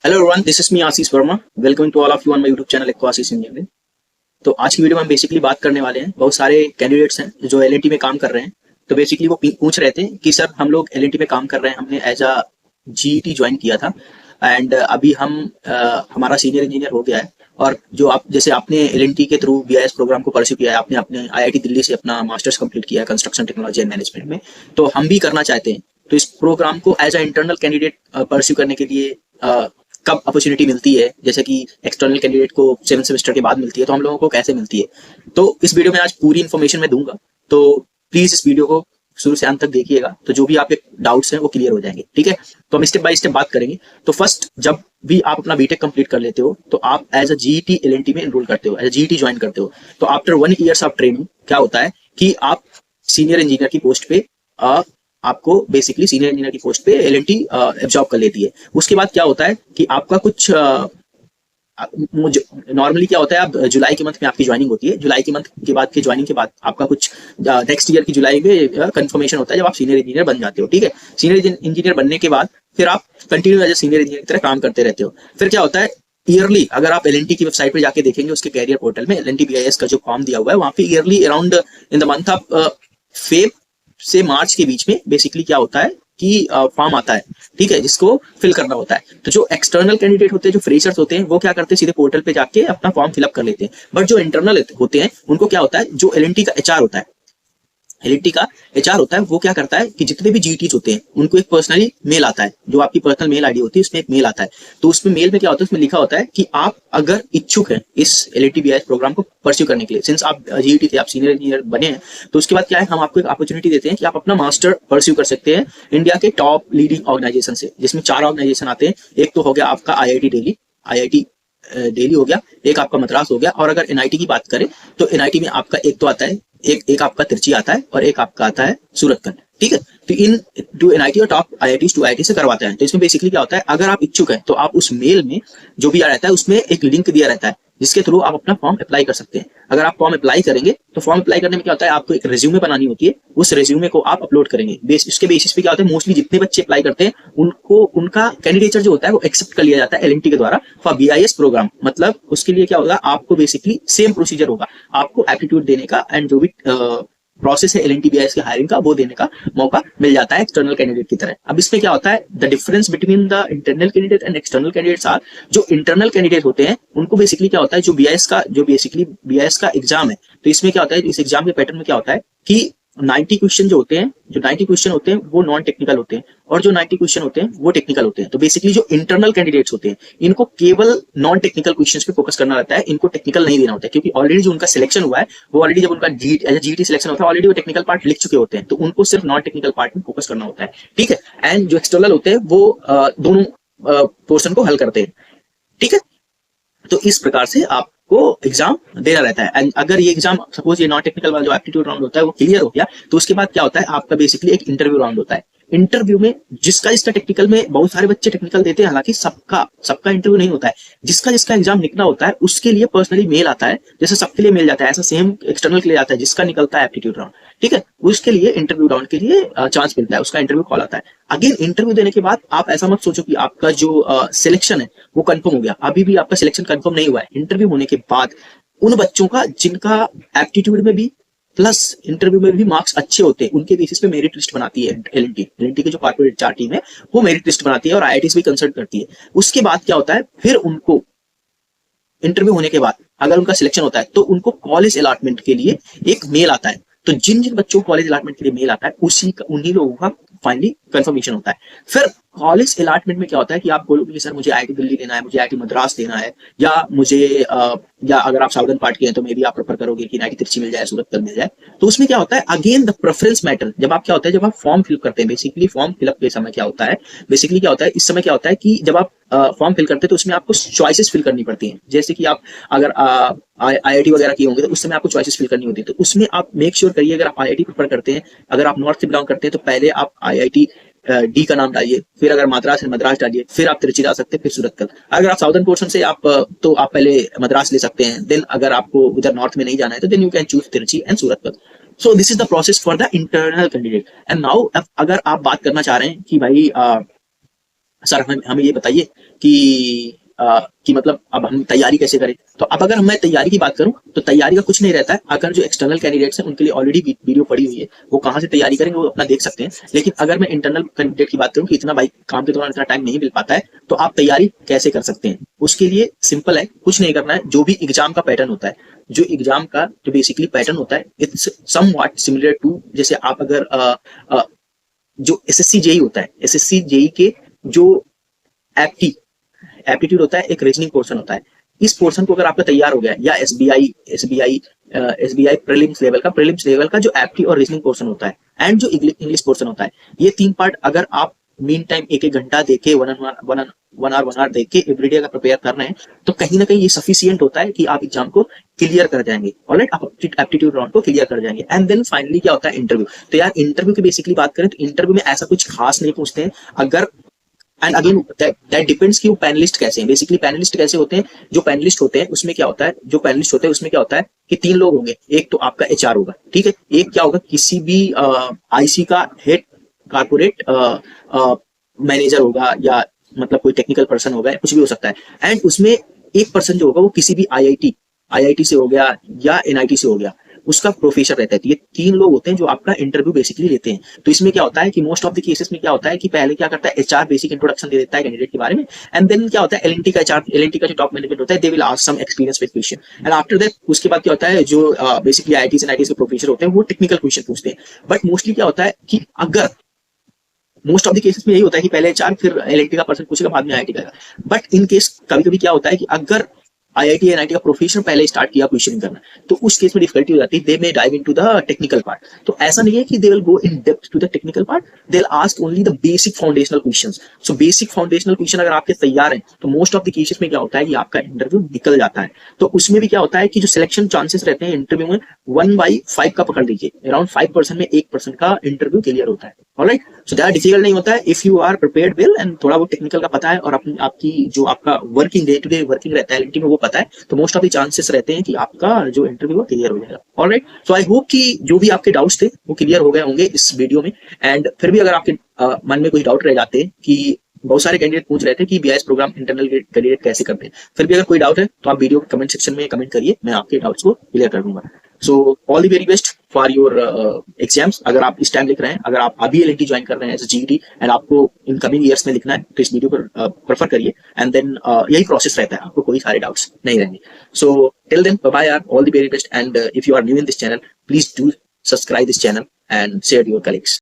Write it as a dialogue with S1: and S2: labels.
S1: Hello everyone, this is me Ashish Verma. Welcoming to all of you on my YouTube channel Ashish engineering. तो आज की video में हम basically बात करने वाले हैं, बहुत सारे कैंडिडेट्स हैं जो एल&टी में काम कर रहे हैं। तो बेसिकली वो पूछ रहे थे कि सर हम लोग एल&टी में काम कर रहे हैं, हमने एज अ जीईटी ज्वाइन किया था एंड अभी हमारा सीनियर इंजीनियर हो गया है। और जो आप जैसे आपने एल&टी के थ्रू बीआईएस प्रोग्राम को परस्यू किया है, आपने अपने आईआईटी दिल्ली से अपना मास्टर्स कंप्लीट किया है कंस्ट्रक्शन टेक्नोलॉजी एंड मैनेजमेंट में, तो हम भी करना चाहते हैं। तो इस प्रोग्राम को as a internal candidate pursue करने के लिए कब अपॉर्चुनिटी मिलती है, जैसे कि एक्सटर्नल कैंडिडेट को 7 सेमेस्टर के बाद मिलती है, तो हम लोगों को कैसे मिलती है, तो इस वीडियो में आज पूरी इन्फॉर्मेशन मैं दूंगा। तो प्लीज इस वीडियो को शुरू से अंत तक देखिएगा, तो जो भी आपके डाउट्स हैं वो क्लियर हो जाएंगे। ठीक है, तो हम स्टेप बाय स्टेप बात करेंगे। तो फर्स्ट, जब भी आप अपना बीटेक कंप्लीट कर लेते हो तो आप एज अ जीईटी एल&टी में एनरोल करते हो, एज अ जीईटी ज्वाइन करते हो। तो आफ्टर 1 ईयर्स ऑफ ट्रेनिंग क्या होता है कि आप सीनियर इंजीनियर की पोस्ट पे आपको बेसिकली सीनियर इंजीनियर की पोस्ट पे एल&टी एब्जॉर्ब कर लेती है। उसके बाद क्या होता है कि आपका कुछ नॉर्मली क्या होता है, आप जुलाई के मंथ में आपकी ज्वाइनिंग होती है। जुलाई के मंथ के बाद की ज्वाइनिंग के बाद आपका कुछ नेक्स्ट ईयर की जुलाई में कंफर्मेशन होता है जब आप सीनियर इंजीनियर बन जाते हो। ठीक है, सीनियर इंजीनियर बनने के बाद फिर आप continue as a senior engineer की तरह काम करते रहते हो। फिर क्या होता है, ईयरली अगर आप एल&टी की वेबसाइट पर जाके देखेंगे, उसके कैरियर पोर्टल में एल&टी बीआईएस का जो फॉर्म दिया हुआ है, वहां पे yearly around in the month of Feb से मार्च के बीच में बेसिकली क्या होता है कि फॉर्म आता है। ठीक है, जिसको फिल करना होता है। तो जो एक्सटर्नल कैंडिडेट होते हैं, जो फ्रेशर्स होते हैं, वो क्या करते हैं, सीधे पोर्टल पे जाके अपना फॉर्म फिलअप कर लेते हैं। बट जो इंटरनल होते हैं उनको क्या होता है, जो एल&टी का एचआर होता है, एल&टी का एचआर होता है, वो क्या करता है कि जितने भी जीईटीज होते हैं उनको एक पर्सनली मेल आता है, जो आपकी पर्सनल मेल आईडी होती है उसमें एक मेल आता है। तो उसमें मेल में क्या होता है, उसमें लिखा होता है कि आप अगर इच्छुक हैं इस एल&टी बीआईएस प्रोग्राम को परस्यू करने के लिए, सिंस आप जीईटी थे, आप सीनियर इंजीनियर बने हैं, तो उसके बाद क्या है, हम आपको एक अपॉर्चुनिटी देते हैं कि आप अपना मास्टर परस्यू कर सकते हैं इंडिया के टॉप लीडिंग ऑर्गेनाइजेशन से, जिसमें 4 ऑर्गेनाइजेशन आते हैं। एक तो हो गया आपका आईआईटी दिल्ली हो गया, एक आपका मद्रास हो गया, और अगर एनआईटी की बात करें तो एनआईटी में आपका एक तो आता है, एक आपका त्रिची आता है, और एक आपका आता है सूरतगढ़। ठीक है, तो इन टू एनआईटी और टॉप आईआईटी टू आईआईटी से करवाते हैं। तो इसमें बेसिकली क्या होता है, अगर आप इच्छुक हैं तो आप उस मेल में जो भी आ रहता है उसमें एक लिंक दिया रहता है जिसके थ्रू आप अपना फॉर्म अप्लाई कर सकते हैं। अगर आप फॉर्म अप्लाई करेंगे तो फॉर्म अप्लाई करने में क्या होता है, आपको एक रिज्यूमे बनानी होती है, उस रिज्यूमे को आप अपलोड करेंगे। उसके बेसिस पे क्या होता है, मोस्टली जितने बच्चे अप्लाई करते हैं उनको उनका कैंडिडेचर जो होता है वो एक्सेप्ट कर लिया जाता है एल&टी के द्वारा फॉर बीआईएस प्रोग्राम। मतलब उसके लिए क्या होगा, आपको बेसिकली सेम प्रोसीजर होगा, आपको एप्टीट्यूड देने का एंड जो भी प्रोसेस है एल&टी बीआईएस के हायरिंग का, वो देने का मौका मिल जाता है एक्सटर्नल कैंडिडेट की तरह। अब इसमें क्या होता है, the difference between the internal candidate and external candidates are, जो इंटरनल कैंडिडेट होते हैं उनको बेसिकली क्या होता है, जो बेसिकली बीआईएस का एग्जाम है, तो इसमें क्या होता है, इस एग्जाम के पैटर्न में क्या होता है कि 90 क्वेश्चन जो होते हैं, जो 90 क्वेश्चन होते हैं वो नॉन टेक्निकल होते हैं, और जो 90 क्वेश्चन होते हैं वो टेक्निकल होते हैं। तो बेसिकली जो इंटरनल कैंडिडेट्स होते हैं इनको केवल नॉन टेक्निकल क्वेश्चंस पे फोकस करना रहता है, इनको टेक्निकल नहीं देना होता है, क्योंकि ऑलरेडी जो उनका सिलेक्शन हुआ है वो ऑलरेडी जब उनका जीईटी सिलेक्शन होता है ऑलरेडी वो टेक्निकल पार्ट लिख चुके होते हैं, तो उनको सिर्फ नॉन टेक्निकल पार्ट में फोकस करना होता है। ठीक है, एंड जो एक्सटर्नल होते हैं वो दोनों पोर्शन को हल करते हैं। ठीक है, तो इस प्रकार से आपको एग्जाम देना रहता है। एंड अगर ये एग्जाम सपोज ये नॉन टेक्निकल वाला जो एप्टीट्यूड राउंड होता है वो क्लियर हो गया, तो उसके बाद क्या होता है, आपका बेसिकली एक इंटरव्यू राउंड होता है। इंटरव्यू में जिसका टेक्निकल में बहुत सारे बच्चे टेक्निकल देते हैं, हालांकि सबका इंटरव्यू नहीं होता है, जिसका एग्जाम निकला होता है उसके लिए पर्सनली मेल आता है, जैसे सबके लिए मेल जाता है ऐसा सेम एक्सटर्नल के लिए आता है, जिसका निकलता है एप्टीट्यूड राउंड। ठीक है, उसके लिए इंटरव्यू राउंड के लिए चांस मिलता है, उसका इंटरव्यू कॉल आता है। अगेन इंटरव्यू देने के बाद आप ऐसा मत सोचो कि आपका जो सिलेक्शन है वो कंफर्म हो गया, अभी भी आपका सिलेक्शन कंफर्म नहीं हुआ है। इंटरव्यू होने के बाद उन बच्चों का जिनका एप्टीट्यूड में भी प्लस इंटरव्यू में भी मार्क्स अच्छे होते हैं, उनके बेसिस पे मेरिट लिस्ट बनाती है एल&टी की जो कॉर्पोरेट एचआर टीम है वो मेरिट लिस्ट बनाती है, और आईआईटीज भी कंसल्ट करती है। उसके बाद क्या होता है, फिर उनको इंटरव्यू होने के बाद अगर उनका सिलेक्शन होता है तो उनको कॉलेज अलॉटमेंट के लिए एक मेल आता है। तो जिन जिन बच्चों को कॉलेज अलॉटमेंट के लिए मेल आता है उन्हीं लोगों का फाइनली कंफर्मेशन होता है। फिर कॉलेज अलॉटमेंट में क्या होता है कि आप बोलोगे कि सर मुझे आईआईटी दिल्ली लेना है, मुझे आईआईटी मद्रास लेना है, या मुझे या अगर आप साउदर्न पार्ट के हैं तो मे बी आप प्रेफर करोगे कि आईआईटी तिरछी मिल जाए, सूरतगढ़ मिल जाए। तो उसमें क्या होता है, अगेन द प्रेफरेंस मैटर। जब आप क्या होता है, जब आप फॉर्म फिल करते हैं, बेसिकली फॉर्म फिलअप के समय क्या होता है, बेसिकली क्या होता है इस समय क्या होता है कि जब आप फॉर्म फिल करते हैं तो उसमें आपको चॉइसेस फिल करनी पड़ती हैं। जैसे कि आप अगर आईआईटी वगैरह की होंगे तो उस समय आपको चॉइसेस फिल करनी होती है। तो उसमें आप मेक श्योर करिए, अगर आप आईआईटी प्रेफर करते हैं, अगर आप नॉर्थ से बिलोंग करते हैं तो पहले आप आईआईटी डी का नाम डालिए, फिर अगर मद्रास है मद्रास डालिए, फिर आप तिरुचि जा सकते हैं, फिर सूरतगढ़। अगर आप साउदर्न पोर्शन से आप तो आप पहले मद्रास ले सकते हैं, देन अगर आपको उधर नॉर्थ में नहीं जाना है तो then you can choose Tiruchi and Suratgarh. So this is the process for the internal candidate. And now अगर आप बात करना चाह रहे हैं कि भाई सर हमें ये बताइए कि मतलब अब हम तैयारी कैसे करें। तो अब अगर मैं तैयारी की बात करूं तो तैयारी का कुछ नहीं रहता है। अगर जो एक्सटर्नल कैंडिडेट्स हैं उनके लिए ऑलरेडी वीडियो पड़ी हुई है, वो कहाँ से तैयारी करेंगे वो अपना देख सकते हैं। लेकिन अगर मैं इंटरनल कैंडिडेट की बात करूं कि इतना भाई काम के दौरान इतना टाइम नहीं मिल पाता है, तो आप तैयारी कैसे कर सकते हैं। उसके लिए सिंपल है, कुछ नहीं करना है। जो भी एग्जाम का पैटर्न होता है, जो एग्जाम का जो बेसिकली पैटर्न होता है, इट्स समव्हाट सिमिलर टू, जैसे आप अगर जो एसएससी जेई होता है, एसएससी जेई के जो एप्टीट्यूड होता है, एक रीजनिंग पोर्शन होता है। इस पोर्शन को अगर आपका तैयार हो गया, या एसबीआई प्रीलिम्स लेवल का जो एप्टी और रीजनिंग पोर्शन होता है, एंड जो इंग्लिश पोर्शन होता है, ये 3 पार्ट अगर आप मीन टाइम एक घंटा देके वन आवर देके एवरीडे अगर प्रिपेयर कर रहे हैं, तो कहीं ना कहीं ये सफिशियंट होता है कि आप एग्जाम को क्लियर कर जाएंगे। ऑलराइट, आप एप्टीट्यूड राउंड को क्लियर कर जाएंगे। एंड देन फाइनली क्या होता है, इंटरव्यू। तो यार इंटरव्यू की बेसिकली बात करें तो इंटरव्यू में ऐसा कुछ खास नहीं पूछते हैं। अगर एंड अगेन दैट डिपेंड्स कि वो पैनलिस्ट कैसे हैं। बेसिकली पैनलिस्ट कैसे होते हैं, जो पैनलिस्ट होते हैं उसमें क्या होता है, उसमें क्या होता है कि 3 लोग होंगे। एक तो आपका एचआर होगा, ठीक है। एक क्या होगा, किसी भी आईसी का हेड कारपोरेट मैनेजर होगा, या मतलब कोई टेक्निकल पर्सन होगा, कुछ भी हो सकता है। एंड उसमें एक पर्सन जो होगा वो किसी भी आईआईटी से हो गया या एनआईटी से हो गया, उसका प्रोफेसर रहता है। तो ये 3 लोग होते हैं जो आपका इंटरव्यू बेसिकली लेते हैं। तो इसमें क्या होता है कि मोस्ट ऑफ द केसेस में क्या होता है कि पहले क्या करता है, एचआर बेसिक इंट्रोडक्शन दे देता है कैंडिडेट के बारे में। एंड देन क्या होता है, एलएनटी का जो टॉप मैनेजमेंट होता है, they will ask some experience with question. And after that उसके बाद क्या होता है, जो बेसिकली आईआईटी एनआईटी के प्रोफेसर होते हैं वो टेक्निकल क्वेश्चन पूछते हैं। बट मोस्टली क्या होता है कि अगर मोस्ट ऑफ द केसेस में यही होता है कि पहले एचआर फिर एलएनटी का पर्सन पूछेगा, बाद में आईआईटी का। बट इन केस कभी कभी क्या होता है कि अगर आईआईटी एनआईटी का प्रोफेशनल पहले स्टार्ट किया क्वेश्चनिंग करना, तो उस केस में डिफिकल्टी हो जाती है। They may dive into the technical part. तो ऐसा नहीं है कि they will go in depth to the technical part, they will ask only the basic foundational questions. So basic foundational question अगर आपके तैयार हैं, तो मोस्ट ऑफ द केसेस में क्या होता है कि आपका इंटरव्यू निकल जाता है। तो उसमें भी क्या होता है कि जो सिलेक्शन चांसेस रहते हैं इंटरव्यू में, 1/5 का पकड़ लीजिए, अराउंड 5% में 1% का इंटरव्यू क्लियर होता है। ऑलराइट, सो दैट डिफिकल्ट नहीं होता है if you are prepared well and थोड़ा वो टेक्निकल का पता है, और अपनी आपकी जो आपका working day to day working रहता है एलएनटी में वो पता है, तो मोस्ट ऑफ द चांसेस रहते हैं कि आपका जो इंटरव्यू क्लियर हो जाएगा। ऑलराइट, सो आई होप कि जो भी आपके डाउट्स थे वो क्लियर हो गए होंगे इस वीडियो में। एंड फिर भी अगर आपके मन में कोई डाउट रह जाते हैं, कि बहुत सारे कैंडिडेट पूछ रहे थे कि बीआईएस प्रोग्राम इंटरनल कैंडिडेट कैसे करते हैं, फिर भी अगर कोई डाउट है तो आप वीडियो कमेंट सेक्शन में कमेंट करिए, मैं आपके डाउट्स को क्लियर कर दूंगा। So all the very best for your exams. अगर आप इस टाइम लिख रहे हैं, अगर आप अभी एल&टी ज्वाइन कर रहे हैं एज जीईटी, एंड आपको इन कमिंग ईयर्स में लिखना है, तो इस वीडियो पर प्रेफर करिए। एंड देन यही प्रोसेस रहता है, आपको कोई सारे डाउट्स नहीं रहेंगे। सो टिल देन बाय यार, all the very best. And if you are new in this channel, please do subscribe this channel and share to your colleagues.